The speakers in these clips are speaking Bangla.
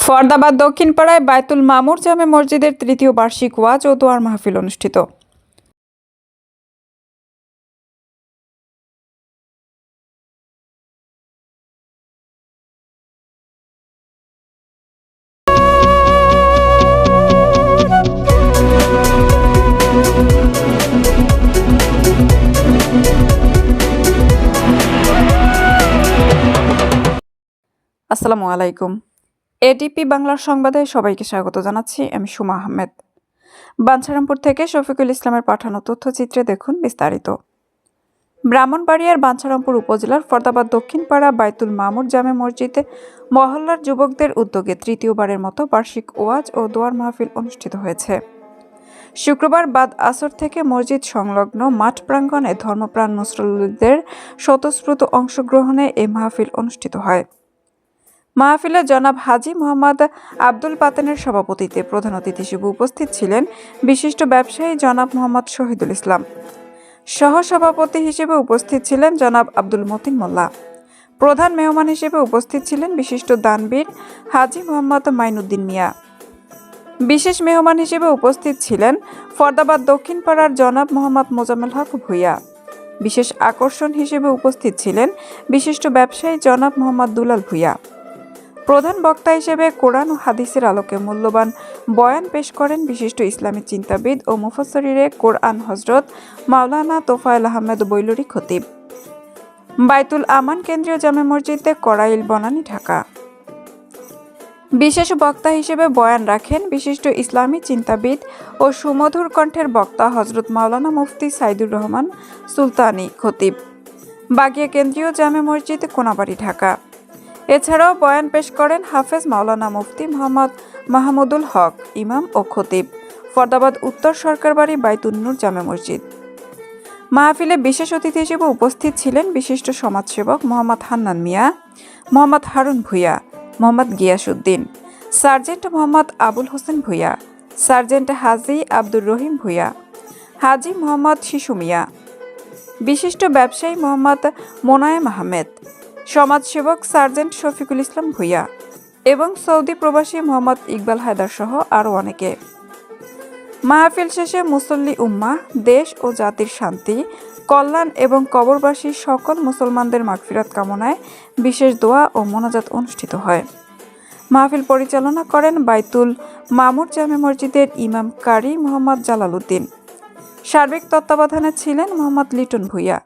ফরদাবাদ দক্ষিণপাড়ায় বায়তুল মামুর জামে মসজিদের তৃতীয় বার্ষিক ওয়াজ ও দোয়ার মাহফিল অনুষ্ঠিত। আসসালামু আলাইকুম। এডিপি বাংলার সংবাদে সবাইকে স্বাগত জানাচ্ছি। আমি সুমা আহমেদ। বাঞ্ছারামপুর থেকে শফিকুল ইসলামের পাঠানো তথ্যচিত্রে দেখুন বিস্তারিত। ব্রাহ্মণবাড়িয়ার বাঞ্ছারামপুর উপজেলার ফরদাবাদ দক্ষিণপাড়া বায়তুল মামুর জামে মসজিদে মহল্লার যুবকদের উদ্যোগে তৃতীয়বারের মতো বার্ষিক ওয়াজ ও দোয়ার মাহফিল অনুষ্ঠিত হয়েছে। শুক্রবার বাদ আসর থেকে মসজিদ সংলগ্ন মাঠ প্রাঙ্গণে ধর্মপ্রাণ মুসল্লিদের স্বতঃস্ফূর্ত অংশগ্রহণে এই মাহফিল অনুষ্ঠিত হয়। মাহফিলে জনাব হাজী মোহাম্মদ আব্দুল পাতেনের সভাপতিত্বে প্রধান অতিথি হিসেবে উপস্থিত ছিলেন বিশিষ্ট ব্যবসায়ী জনাব মোহাম্মদ শহীদুল ইসলাম। সহসভাপতি হিসেবে উপস্থিত ছিলেন জনাব আব্দুল মতিন মোল্লা। প্রধান মেহমান হিসেবে উপস্থিত ছিলেন বিশিষ্ট দানবীর হাজী মোহাম্মদ মাইনুদ্দিন মিয়া। বিশেষ মেহমান হিসেবে উপস্থিত ছিলেন ফরদাবাদ দক্ষিণপাড়ার জনাব মোহাম্মদ মোজাম্মেল হক ভূঁইয়া। বিশেষ আকর্ষণ হিসেবে উপস্থিত ছিলেন বিশিষ্ট ব্যবসায়ী জনাব মোহাম্মদ দুলাল ভূঁইয়া। প্রধান বক্তা হিসেবে কোরআন ও হাদিসের আলোকে মূল্যবান বয়ান পেশ করেন বিশিষ্ট ইসলামী চিন্তাবিদ ও মুফাসসিরে কোরআন হযরত মাওলানা তোফায়েল আহমেদ বৈলুরি খতিব। বায়তুল আমান কেন্দ্রীয় জামে মসজিদে করাইল বনানী, ঢাকা। বিশেষ বক্তা হিসেবে বয়ান রাখেন বিশিষ্ট ইসলামী চিন্তাবিদ ও সুমধুর কণ্ঠের বক্তা হযরত মাওলানা মুফতি সাইদুর রহমান সুলতানি খতিব, বাগিয়া কেন্দ্রীয় জামে মসজিদ, কোনাবাড়ী, ঢাকা। এছাড়াও বয়ান পেশ করেন হাফেজ মাওলানা মুফতি মোহাম্মদ মাহমুদুল হক, ইমাম ও খতিব, ফরদাবাদ উত্তর সরকারবাড়ি বাইতুন নূর জামে মসজিদ। মাহফিলে বিশেষ অতিথি হিসেবে উপস্থিত ছিলেন বিশিষ্ট সমাজসেবক মোহাম্মদ হান্নান মিয়া, মোহাম্মদ হারুন ভূঁইয়া, মোহাম্মদ গিয়াসউদ্দিন, সার্জেন্ট মোহাম্মদ আবুল হোসেন ভূঁইয়া, সার্জেন্ট হাজী আব্দুর রহিম ভূঁইয়া, হাজী মোহাম্মদ শিশু মিয়া, বিশিষ্ট ব্যবসায়ী মোহাম্মদ মোনায়েম আহমেদ, সমাজসেবক সার্জেন্ট শফিকুল ইসলাম ভূঁইয়া এবং সৌদি প্রবাসী মোহাম্মদ ইকবাল হায়দার সহ আরও অনেকে। মাহফিল শেষে মুসল্লি উম্মাহ, দেশ ও জাতির শান্তি, কল্যাণ এবং কবরবাসী সকল মুসলমানদের মাগফিরাত কামনায় বিশেষ দোয়া ও মোনাজাত অনুষ্ঠিত হয়। মাহফিল পরিচালনা করেন বায়তুল মামুর জামে মসজিদের ইমাম কারি মোহাম্মদ জালালউদ্দিন। সার্বিক তত্ত্বাবধানে ছিলেন মোহাম্মদ লিটন ভূঁইয়া,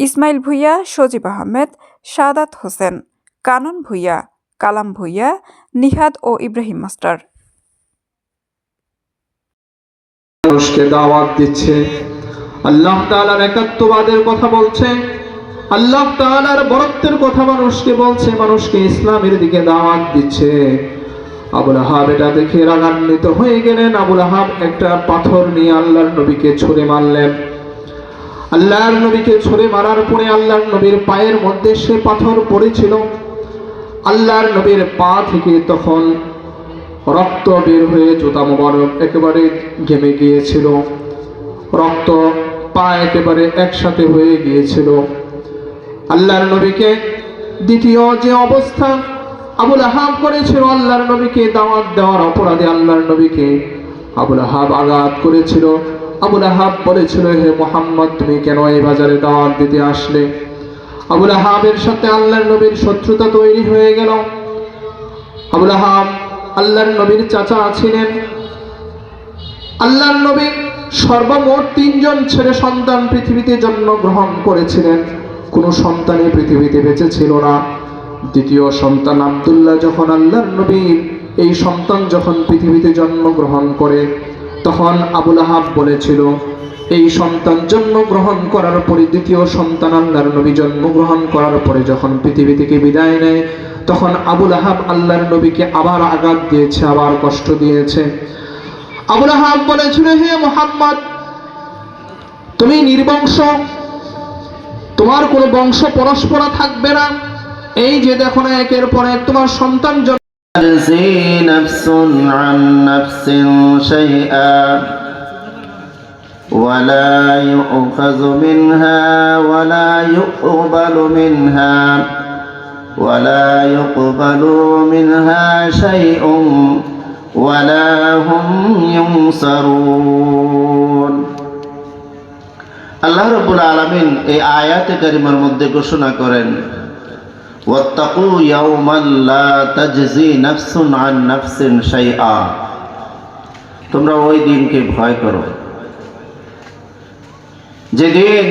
ইসমাইল ভূঁইয়া, সজীব আহমেদ, সাদাত হোসেন, কানন ভূঁইয়া, কালাম ভূঁইয়া, নিহাদ ও ইব্রাহিম মাস্টার। মানুষকে দাওয়াত দিচ্ছে, আল্লাহ তাআলার একাত্মবাদের কথা বলছে, আল্লাহ তাআলার বরত্বের কথা মানুষকে বলছে, মানুষকে ইসলামের দিকে দাওয়াত দিচ্ছে। আবুল আহাব এটা দেখে রাগান্বিত হয়ে গেলেন। আবুল আহাব একটা পাথর নিয়ে আল্লাহর নবীকে ছুঁড়ে মারলেন। আল্লাহর নবীকে ছুঁড়ে মারার পরে আল্লাহর নবীর পায়ের মধ্যে সে পাথর পড়েছিল। আল্লাহর নবীর পা থেকে তখন রক্ত বের হয়ে জুতা মোবারক একেবারে ঘেমে গিয়েছিল, রক্ত পা একেবারে একসাথে হয়ে গিয়েছিল। আল্লাহর নবীকে দ্বিতীয় যে অবস্থা আবুল আহাব করেছিল, আল্লাহর নবীকে দাওয়াত দেওয়ার অপরাধে আল্লাহর নবীকে আবুল আহাব আঘাত করেছিল। আবুল আহাব বলেছিল, হে মুহাম্মদ, তুমি কেন এই বাজারে দাওয়াত দিতে আসলে? আবুল আহাবের সাথে আল্লাহর নবীর শত্রুতা তৈরি হয়ে গেল। আবুল আহাব আল্লাহর নবীর চাচা ছিলেন। আল্লাহর নবী সর্বমোট 3 জন ছেলে সন্তান পৃথিবীতে জন্মগ্রহণ করেছিলেন। কোনো সন্তানই পৃথিবীতে বেঁচে ছিল না। দ্বিতীয় সন্তান আব্দুল্লাহ যখন আল্লাহর নবীর এই সন্তান যখন পৃথিবীতে জন্মগ্রহণ করে, তখন আবুল আহাব বলেছিল, এই সন্তান জন্মগ্রহণ করার পরে দ্বিতীয় সন্তান আল্লাহর নবী জন্মগ্রহণ করার পরে যখন পৃথিবী থেকে বিদায় নেয়, তখন আবুল আহাব আল্লাহর নবীকে আবার আঘাত দিয়েছে, আবার কষ্ট দিয়েছে। আবুল আহাব বলেছিল, হে মুহাম্মদ, তুমি নির্বংশ, তোমার কোনো বংশ পরস্পরা থাকবে না। এই যে দেখো না, একের পর এক তোমার সন্তান ولا يؤخذ منها ولا يقبل منها ولا يقبل منها شيء ولا هم ينصرون আল্লাহ রাব্বুল আলামিন এই আয়াতে কারিমার মধ্যে ঘোষণা করেন ওয়াত্তাকু ইয়াওমান লা তাজজি নাফসুন আন নাফসিন শাইআ, তোমরা ওই দিনকে ভয় করো যেদিন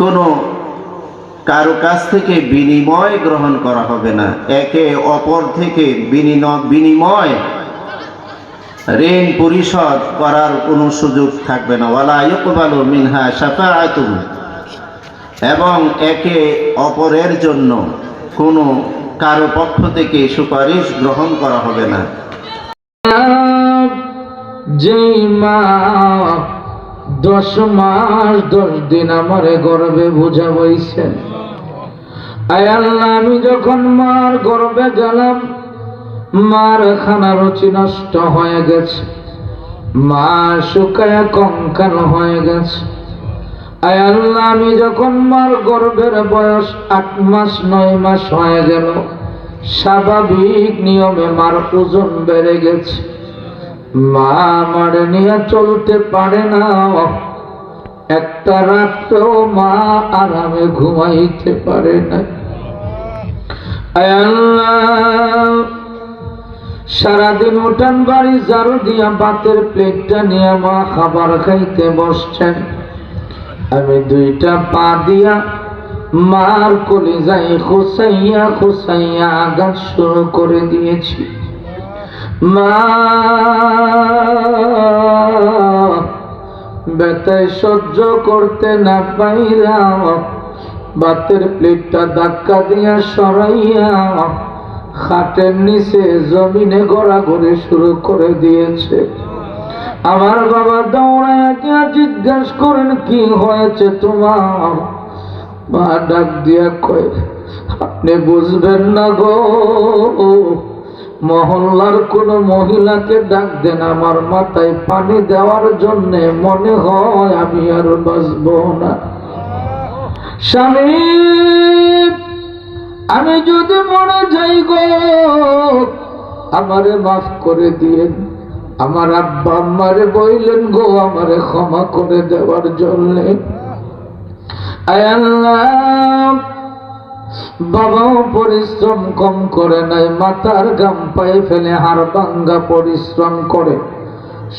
কোনো কারো কাছ থেকে বিনিময় গ্রহণ করা হবে না, একে অপর থেকে বিনিময় ঋণ পরিশোধ করার কোনো সুযোগ থাকবে না। ওয়ালা ইউকবালু মিনহা শাফাআতুন, এবং একে অপরের জন্য কোনো কারো পক্ষ থেকে সুপারিশ গ্রহণ করা হবে না। যেই মা 10 মাস 10 দিন আমার গর্ভে বোঝা বইছেন, আয় আল্লাহ, আমি যখন মার গর্ভে গেলাম মার খানা রুচি নষ্ট হয়ে গেছে, মা শুকায় কঙ্কাল হয়ে গেছে। আয় আল্লাহ, আমি যখন মার গর্ভের বয়স 8 মাস 9 মাস হয়ে গেল, স্বাভাবিক নিয়মে মার ওজন বেড়ে গেছে, মা আমার নিয়ে চলতে পারে না, একটা রাত্রেও মা আরামে ঘুমাইতে পারে না। আয় আল্লাহ, সারাদিন উঠান বাড়ি ঝাড়ু দিয়া ভাতের প্লেটটা নিয়ে মা খাবার খাইতে বসছেন, আমি 2টা পা দিয়া মার কলিজায় খুসাইয়া খুসাইয়া আঘাত শুরু করে দিয়েছি। মা ব্যথায় সহ্য করতে না পাইরা ভাতের প্লেটটা ধাক্কা দিয়া সরাইয়া খাটের নিচে জমিনে গড়াগড়ি শুরু করে দিয়েছে। আমার বাবা দৌড়ায় গিয়া জিজ্ঞেস করেন, কি হয়েছে তোমার? মা ডাক দিয়া কয়, আপনি বুঝবেন না গো, মহল্লার কোন মহিলাকে ডাক দেন আমার মাথায় পানি দেওয়ার জন্য, মনে হয় আমি আর বাঁচব না। স্বামী, আমি যদি মরে যাই গো, আমারে মাফ করে দিয়েন। আমার আব্বা আম্মারে বললেন গো আমারে ক্ষমা করে দেওয়ার জন্য। আয় আল্লাহ, বাবাও পরিশ্রম কম করে নাই, মাথার গাম পায়ে ফেলে হাড় ভাঙ্গা পরিশ্রম করে,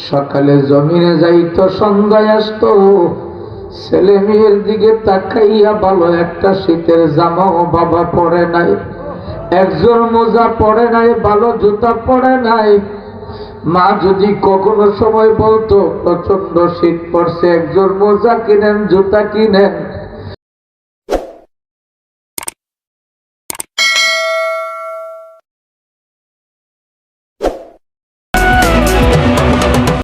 সকালে জমিনে যাইতো, সন্ধ্যায় আসতো, ছেলে মেয়ের দিকে তাকাইয়া ভালো একটা শীতের জামাও বাবা পরে নাই, একজন মোজা পরে নাই, ভালো জুতা পরে নাই। মা যদি কখনো সময় বলতো প্রচন্ড শীত পড়ছে, একজন মোজা কিনেন, জুতা কিনেন,